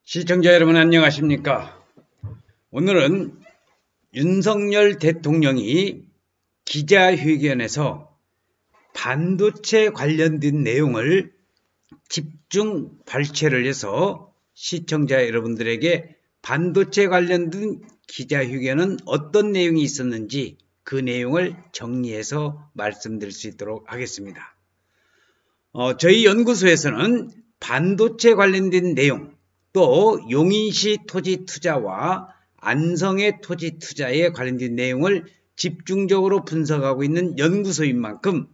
시청자 여러분 안녕하십니까? 오늘은 윤석열 대통령이 기자회견에서 반도체 관련된 내용을 집중 발췌를 해서 시청자 여러분들에게 반도체 관련된 기자회견은 어떤 내용이 있었는지 그 내용을 정리해서 말씀드릴 수 있도록 하겠습니다. 저희 연구소에서는 반도체 관련된 내용, 또 용인시 토지 투자와 안성의 토지 투자에 관련된 내용을 집중적으로 분석하고 있는 연구소인 만큼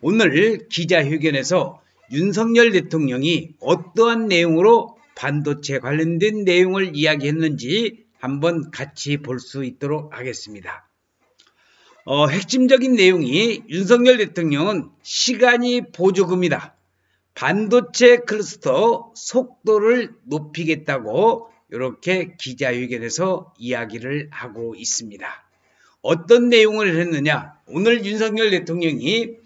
오늘 기자회견에서 윤석열 대통령이 어떠한 내용으로 반도체 관련된 내용을 이야기했는지 한번 같이 볼 수 있도록 하겠습니다. 핵심적인 내용이 윤석열 대통령은 시간이 보조금이다. 반도체 클러스터 속도를 높이겠다고 이렇게 기자회견에서 이야기를 하고 있습니다. 어떤 내용을 했느냐? 오늘 윤석열 대통령이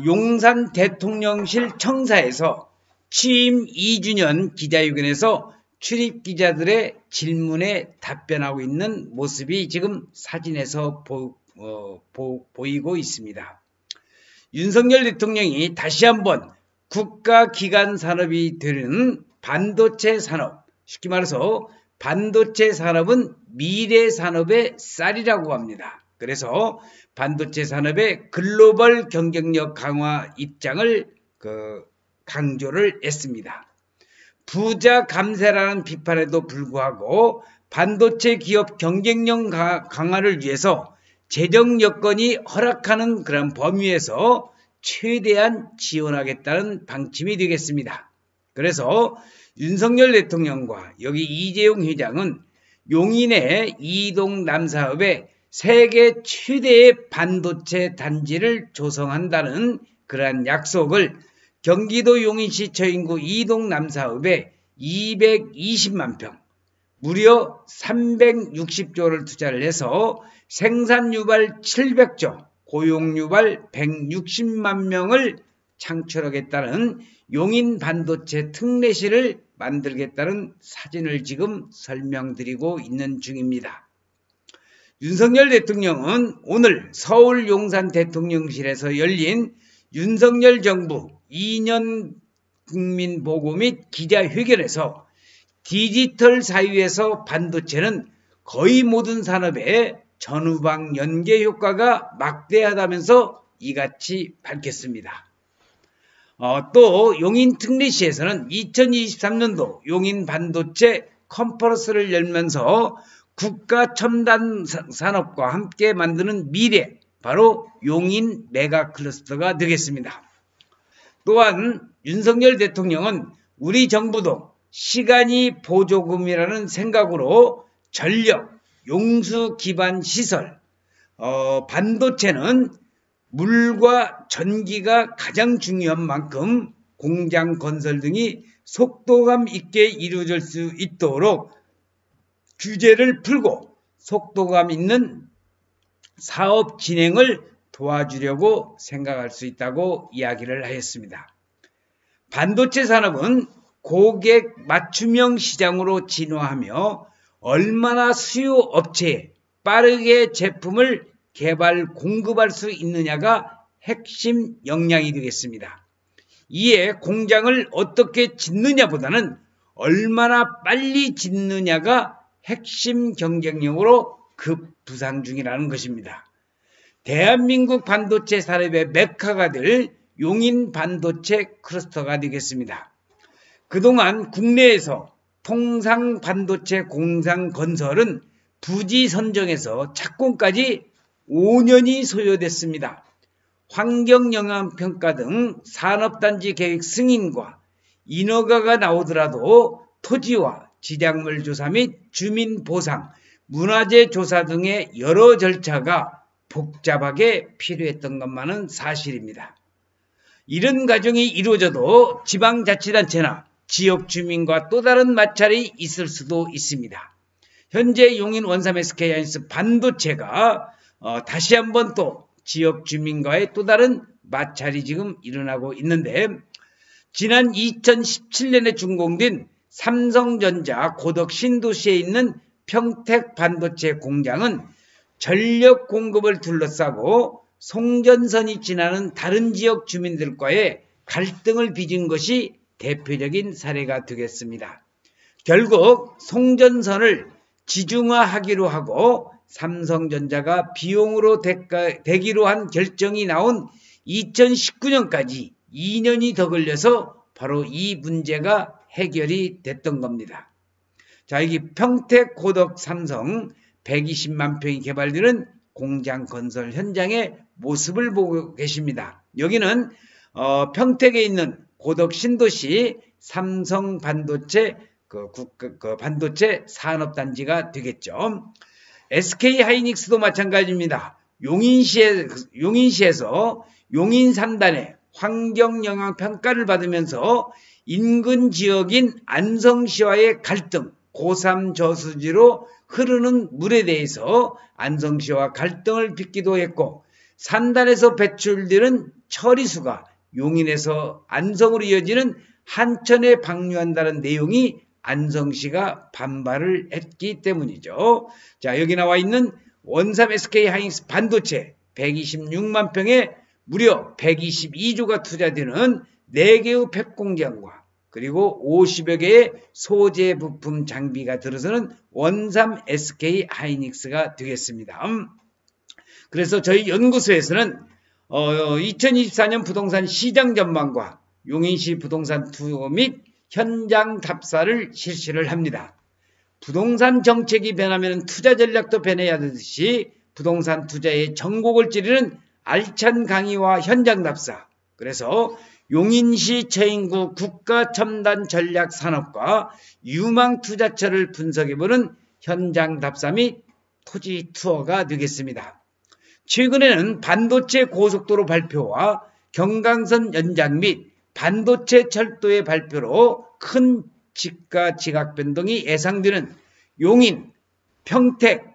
용산 대통령실 청사에서 취임 2주년 기자회견에서 출입기자들의 질문에 답변하고 있는 모습이 지금 사진에서 보이고 있습니다. 윤석열 대통령이 다시 한번 국가기관 산업이 되는 반도체 산업, 쉽게 말해서 반도체 산업은 미래 산업의 쌀이라고 합니다. 그래서 반도체 산업의 글로벌 경쟁력 강화 입장을 강조를 했습니다. 부자 감세라는 비판에도 불구하고 반도체 기업 경쟁력 강화를 위해서 재정 여건이 허락하는 그런 범위에서 최대한 지원하겠다는 방침이 되겠습니다. 그래서 윤석열 대통령과 여기 이재용 회장은 용인의 이동남 사업에 세계 최대의 반도체 단지를 조성한다는 그러한 약속을 경기도 용인시 처인구 이동남 사업에 220만 평, 무려 360조를 투자를 해서 생산 유발 700조, 고용 유발 160만 명을 창출하겠다는 용인 반도체 특례시를 만들겠다는 사진을 지금 설명드리고 있는 중입니다. 윤석열 대통령은 오늘 서울 용산 대통령실에서 열린 윤석열 정부 2년 국민보고 및 기자회견에서 디지털 사회에서 반도체는 거의 모든 산업에 전후방 연계 효과가 막대하다면서 이같이 밝혔습니다. 또 용인 특례시에서는 2023년도 용인 반도체 컨퍼런스를 열면서 국가 첨단 산업과 함께 만드는 미래, 바로 용인 메가 클러스터가 되겠습니다. 또한 윤석열 대통령은 우리 정부도 시간이 보조금이라는 생각으로 전력, 용수 기반 시설, 반도체는 물과 전기가 가장 중요한 만큼 공장 건설 등이 속도감 있게 이루어질 수 있도록 규제를 풀고 속도감 있는 사업 진행을 도와주려고 생각할 수 있다고 이야기를 하였습니다. 반도체 산업은 고객 맞춤형 시장으로 진화하며 얼마나 수요 업체에 빠르게 제품을 개발, 공급할 수 있느냐가 핵심 역량이 되겠습니다. 이에 공장을 어떻게 짓느냐보다는 얼마나 빨리 짓느냐가 핵심 경쟁력으로 급부상 중이라는 것입니다. 대한민국 반도체 산업의 메카가 될 용인 반도체 클러스터가 되겠습니다. 그동안 국내에서 통상 반도체 공장 건설은 부지 선정에서 착공까지 5년이 소요됐습니다. 환경영향평가 등 산업단지 계획 승인과 인허가가 나오더라도 토지와 지작물 조사 및 주민보상, 문화재 조사 등의 여러 절차가 복잡하게 필요했던 것만은 사실입니다. 이런 과정이 이루어져도 지방자치단체나 지역 주민과 또 다른 마찰이 있을 수도 있습니다. 현재 용인 원삼 SK하이닉스 반도체가 다시 한번 또 지역 주민과의 또 다른 마찰이 지금 일어나고 있는데, 지난 2017년에 준공된 삼성전자 고덕 신도시에 있는 평택 반도체 공장은 전력 공급을 둘러싸고 송전선이 지나는 다른 지역 주민들과의 갈등을 빚은 것이 대표적인 사례가 되겠습니다. 결국 송전선을 지중화하기로 하고 삼성전자가 비용으로 대기로 한 결정이 나온 2019년까지 2년이 더 걸려서 바로 이 문제가 해결이 됐던 겁니다. 자, 여기 평택 고덕 삼성 120만 평이 개발되는 공장 건설 현장의 모습을 보고 계십니다. 여기는 평택에 있는 고덕 신도시 삼성 반도체 반도체 산업단지가 되겠죠. SK 하이닉스도 마찬가지입니다. 용인시에서 용인 3단의 환경영향평가를 받으면서 인근 지역인 안성시와의 갈등, 고3 저수지로 흐르는 물에 대해서 안성시와 갈등을 빚기도 했고, 산단에서 배출되는 처리수가 용인에서 안성으로 이어지는 한천에 방류한다는 내용이 안성시가 반발을 했기 때문이죠. 자, 여기 나와 있는 원삼 SK 하이닉스 반도체 126만 평에 무려 122조가 투자되는 4개의 팹 공장과 그리고 50여 개의 소재 부품 장비가 들어서는 원삼 SK 하이닉스가 되겠습니다. 그래서 저희 연구소에서는 2024년 부동산 시장 전망과 용인시 부동산 투어 및 현장 답사를 실시를 합니다. 부동산 정책이 변하면 투자 전략도 변해야 되듯이 부동산 투자의 전곡을 찌르는 알찬 강의와 현장 답사, 그래서 용인시 처인구 국가첨단전략산업과 유망투자처를 분석해보는 현장 답사 및 토지 투어가 되겠습니다. 최근에는 반도체 고속도로 발표와 경강선 연장 및 반도체 철도의 발표로 큰 집가 지각 변동이 예상되는 용인, 평택,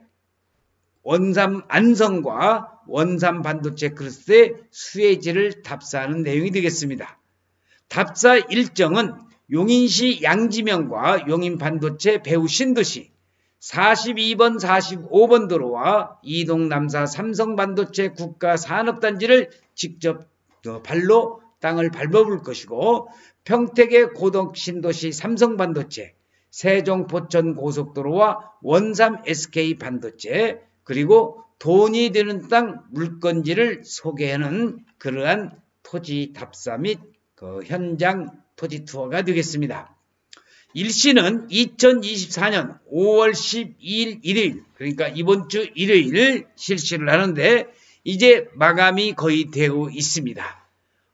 원삼 안성과 원삼 반도체 클러스터의 수혜지를 답사하는 내용이 되겠습니다. 답사 일정은 용인시 양지명과 용인 반도체 배후 신도시 42번 45번 도로와 이동 남사 삼성 반도체 국가 산업단지를 직접 발로 땅을 밟아볼 것이고, 평택의 고덕 신도시 삼성 반도체, 세종 포천 고속도로와 원삼 SK 반도체, 그리고 돈이 되는 땅 물건지를 소개하는 그러한 토지 답사 및 현장 토지 투어가 되겠습니다. 일시는 2024년 5월 12일 일요일, 그러니까 이번 주 일요일 실시를 하는데 이제 마감이 거의 되고 있습니다.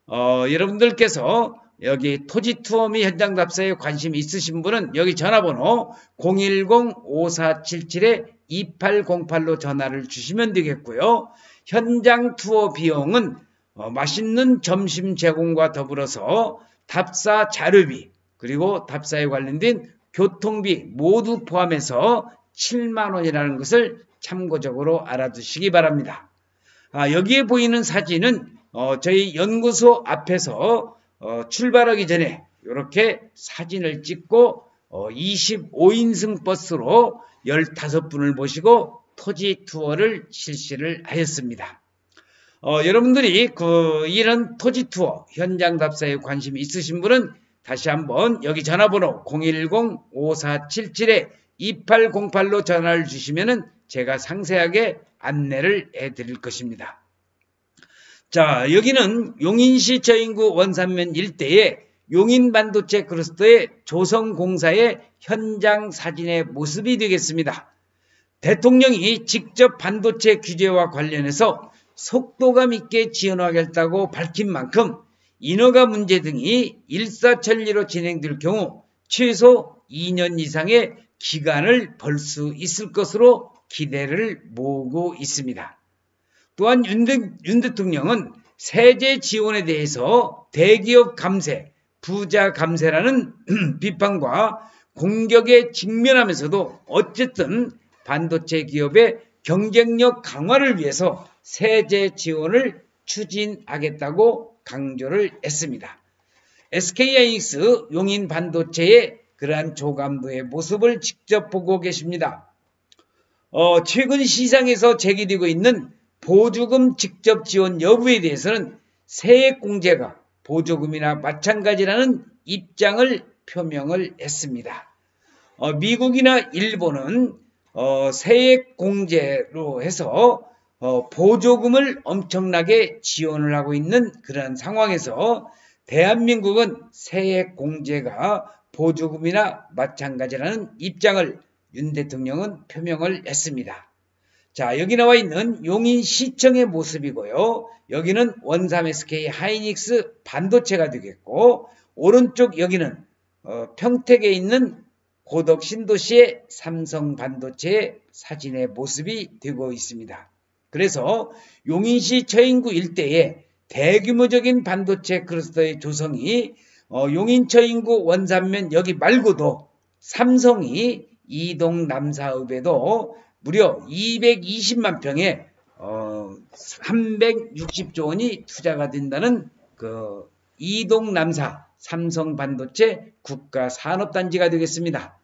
여러분들께서 여기 토지 투어 및 현장 답사에 관심이 있으신 분은 여기 전화번호 010-5477-2808로 전화를 주시면 되겠고요. 현장 투어 비용은 맛있는 점심 제공과 더불어서 답사 자료비 그리고 답사에 관련된 교통비 모두 포함해서 7만 원이라는 것을 참고적으로 알아두시기 바랍니다. 여기에 보이는 사진은 저희 연구소 앞에서 출발하기 전에 이렇게 사진을 찍고 25인승 버스로 15분을 모시고 토지 투어를 실시를 하였습니다. 여러분들이 이런 토지 투어 현장 답사에 관심이 있으신 분은 다시 한번 여기 전화번호 010-5477-2808로 전화를 주시면은 제가 상세하게 안내를 해드릴 것입니다. 자, 여기는 용인시 저인구 원산면 일대의 용인 반도체 클러스터의 조성공사의 현장 사진의 모습이 되겠습니다. 대통령이 직접 반도체 규제와 관련해서 속도감 있게 지원하겠다고 밝힌 만큼 인허가 문제 등이 일사천리로 진행될 경우 최소 2년 이상의 기간을 벌 수 있을 것으로 기대를 모으고 있습니다. 또한 윤 대통령은 세제 지원에 대해서 대기업 감세, 부자 감세라는 비판과 공격에 직면하면서도 어쨌든 반도체 기업의 경쟁력 강화를 위해서 세제 지원을 추진하겠다고 강조를 했습니다. SK 하이닉스 용인 반도체의 그러한 조감도의 모습을 직접 보고 계십니다. 최근 시장에서 제기되고 있는 보조금 직접 지원 여부에 대해서는 세액공제가 보조금이나 마찬가지라는 입장을 표명을 했습니다. 미국이나 일본은 세액공제로 해서 보조금을 엄청나게 지원을 하고 있는 그런 상황에서 대한민국은 세액공제가 보조금이나 마찬가지라는 입장을 윤 대통령은 표명을 했습니다. 자, 여기 나와 있는 용인시청의 모습이고요. 여기는 원삼 SK 하이닉스 반도체가 되겠고, 오른쪽 여기는 평택에 있는 고덕 신도시의 삼성 반도체의 사진의 모습이 되고 있습니다. 그래서 용인시 처인구 일대에 대규모적인 반도체 클러스터의 조성이 용인 처인구 원산면 여기 말고도 삼성이 이동 남사읍에도 무려 220만 평에 360조 원이 투자가 된다는 그 이동 남사 삼성 반도체 국가산업단지가 되겠습니다.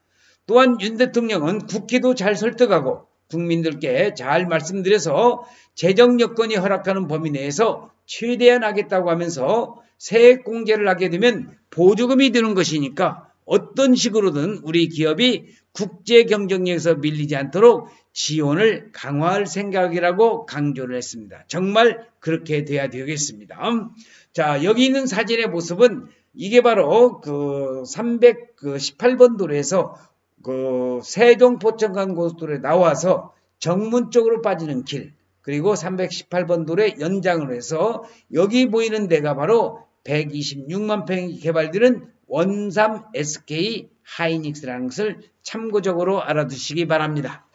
또한 윤 대통령은 국회도 잘 설득하고 국민들께 잘 말씀드려서 재정 여건이 허락하는 범위 내에서 최대한 하겠다고 하면서 세액공제를 하게 되면 보조금이 드는 것이니까 어떤 식으로든 우리 기업이 국제 경쟁력에서 밀리지 않도록 지원을 강화할 생각이라고 강조를 했습니다. 정말 그렇게 돼야 되겠습니다. 자, 여기 있는 사진의 모습은 이게 바로 그 318번 도로에서 그 세종 포천간 고속도로에 나와서 정문 쪽으로 빠지는 길, 그리고 318번 도로의 연장으로 해서 여기 보이는 데가 바로 126만 평이 개발되는 원삼 SK 하이닉스라는 것을 참고적으로 알아두시기 바랍니다.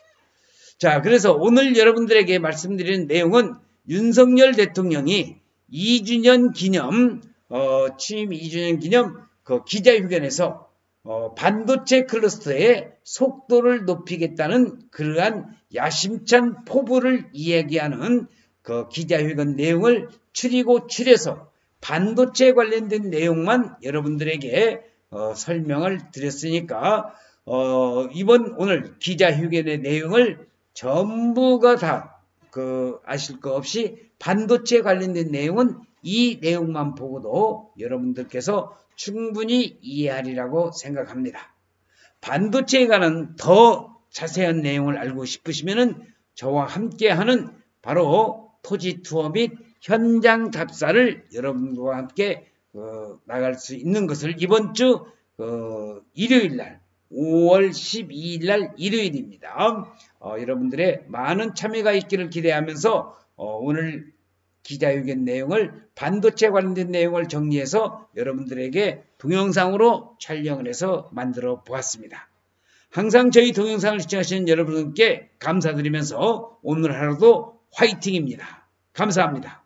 자, 그래서 오늘 여러분들에게 말씀드리는 내용은 윤석열 대통령이 2주년 기념 취임 2주년 기념 그 기자회견에서 반도체 클러스터의 속도를 높이겠다는 그러한 야심찬 포부를 이야기하는 그 기자회견 내용을 추려서 반도체 관련된 내용만 여러분들에게 설명을 드렸으니까 이번 오늘 기자회견의 내용을 전부가 다 아실 거 없이 반도체 관련된 내용은 이 내용만 보고도 여러분들께서 충분히 이해하리라고 생각합니다. 반도체에 관한 더 자세한 내용을 알고 싶으시면 저와 함께하는 바로 토지 투어 및 현장 답사를 여러분들과 함께 나갈 수 있는 것을 이번 주 일요일날 5월 12일날 일요일입니다. 여러분들의 많은 참여가 있기를 기대하면서 오늘 기자회견 내용을 반도체 관련된 내용을 정리해서 여러분들에게 동영상으로 촬영을 해서 만들어 보았습니다. 항상 저희 동영상을 시청하시는 여러분께 감사드리면서 오늘 하루도 화이팅입니다. 감사합니다.